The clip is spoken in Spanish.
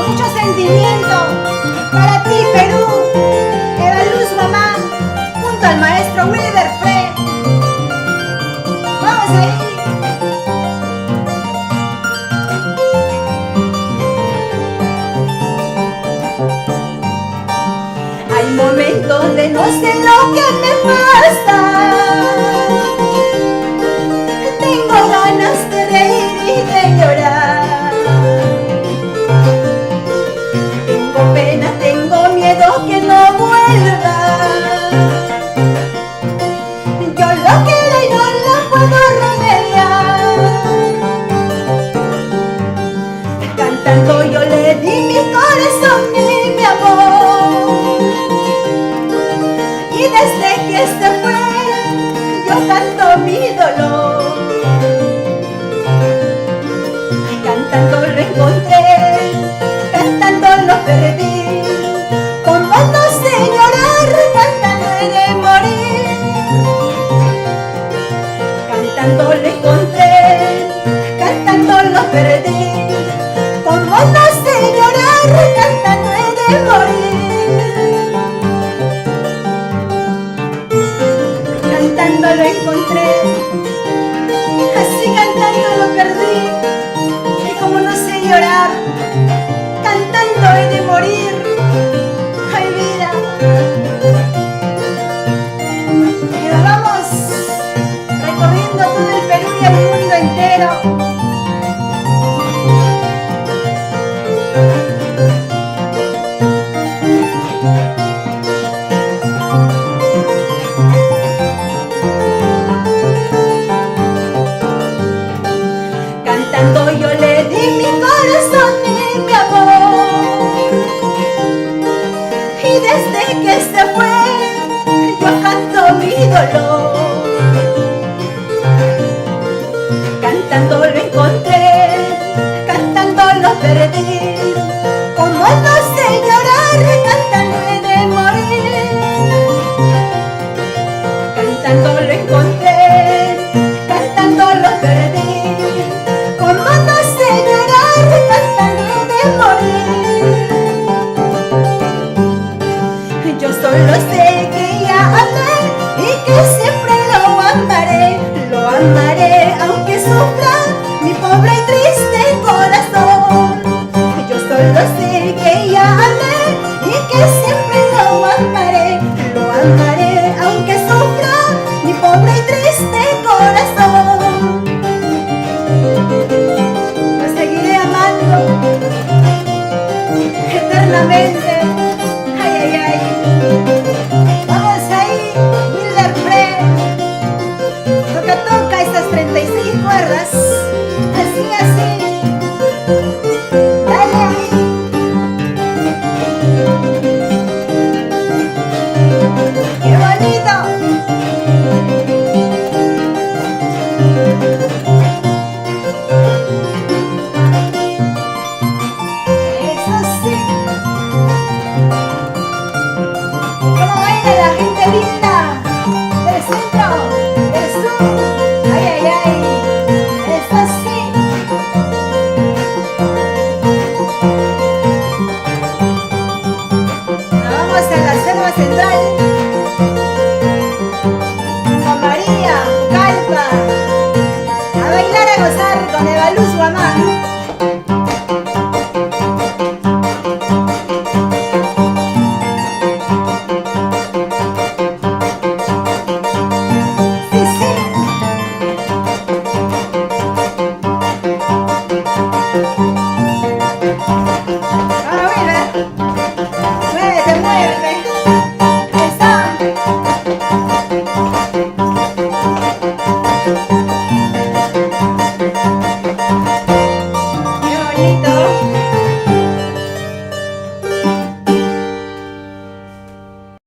con mucho sentimiento, para ti, Perú, Eva Luz Mamá, junto al maestro Wilber Fred. Vamos ahí. Hay momentos donde no sé lo que me pasa. Tengo ganas de reír y de llorar. Tengo pena, tengo miedo que no vuelva. Yo lo quiero y no lo puedo remediar. Cantando yo le di mi corazón y mi amor. Y desde que se fue, yo canto mi dolor. Cantando lo encontré, cantando lo perdí. Como no sé llorar, cantando he de morir. Cantando lo encontré, cantando lo perdí. Como no sé llorar, cantando he de morir. Cantando lo encontré, así cantando lo perdí. Y como no sé llorar, cantando he de morir. Ay, vida. Y nos vamos recorriendo todo el Perú y el mundo entero. Cantando yo le di mi corazón y mi amor. Y desde que se fue, yo canto mi dolor. Cantando lo encontré, cantando lo perdí. Como no sé llorar, cantando he de morir. Cantando lo encontré, cantando lo perdí. Como no sé llorar, cantando he de morir. Yo solo sé que ya amé y que siempre lo amaré aunque sufra mi pobre y triste corazón. Yo solo sé que ya amé y que siempre lo amaré aunque sufra mi pobre y triste corazón. Lo seguiré amando eternamente.